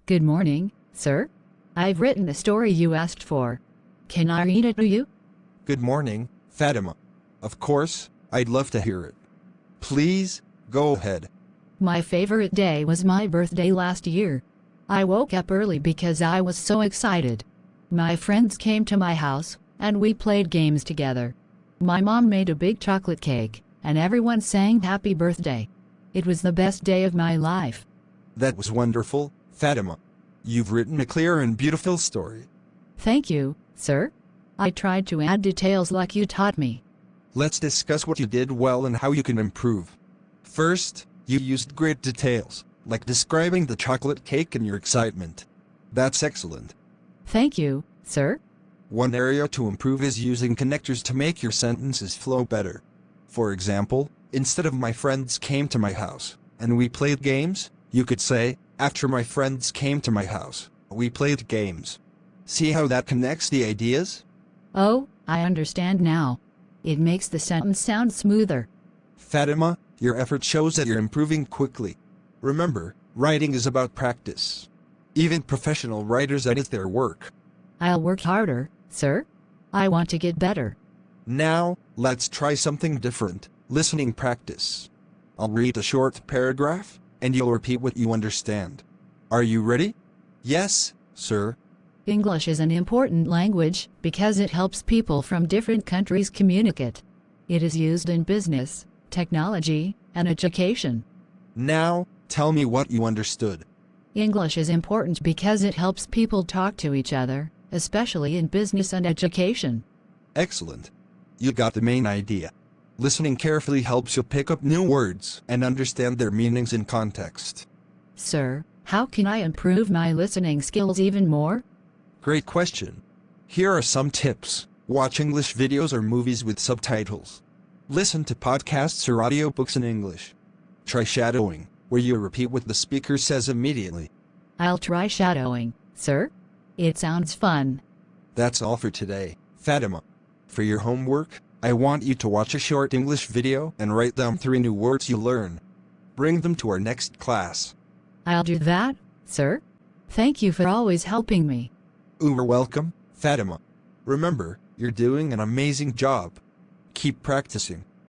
Good morning, sir. I've written the story you asked for. Can I read it to you? Good morning, Fatima. Of course, I'd love to hear it. Please, go ahead. My favorite day was my birthday last year. I woke up early because I was so excited. My friends came to my house, and we played games together. My mom made a big chocolate cake, and everyone sang happy birthday. It was the best day of my life. That was wonderful, Fatima. You've written a clear and beautiful story. Thank you, sir. I tried to add details like you taught me. Let's discuss what you did well and how you can improve. First, you used great details, like describing the chocolate cake and your excitement. That's excellent. Thank you, sir. One area to improve is using connectors to make your sentences flow better. For example, instead of "my friends came to my house, and we played games," you could say, "after my friends came to my house, we played games." See how that connects the ideas? Oh, I understand now. It makes the sentence sound smoother. Fatima, your effort shows that you're improving quickly. Remember, writing is about practice. Even professional writers edit their work. I'll work harder, sir. I want to get better. Now, let's try something different, listening practice. I'll read a short paragraph, and you'll repeat what you understand. Are you ready? Yes, sir. English is an important language because it helps people from different countries communicate. It is used in business, technology, and education. Now, tell me what you understood. English is important because it helps people talk to each other, especially in business and education. Excellent. You got the main idea. Listening carefully helps you pick up new words and understand their meanings in context. Sir, how can I improve my listening skills even more? Great question. Here are some tips. Watch English videos or movies with subtitles. Listen to podcasts or audiobooks in English. Try shadowing, where you repeat what the speaker says immediately. I'll try shadowing, sir. It sounds fun. That's all for today, Fatima. For your homework, I want you to watch a short English video and write down 3 new words you learn. Bring them to our next class. I'll do that, sir. Thank you for always helping me. You're welcome, Fatima. Remember, you're doing an amazing job. Keep practicing.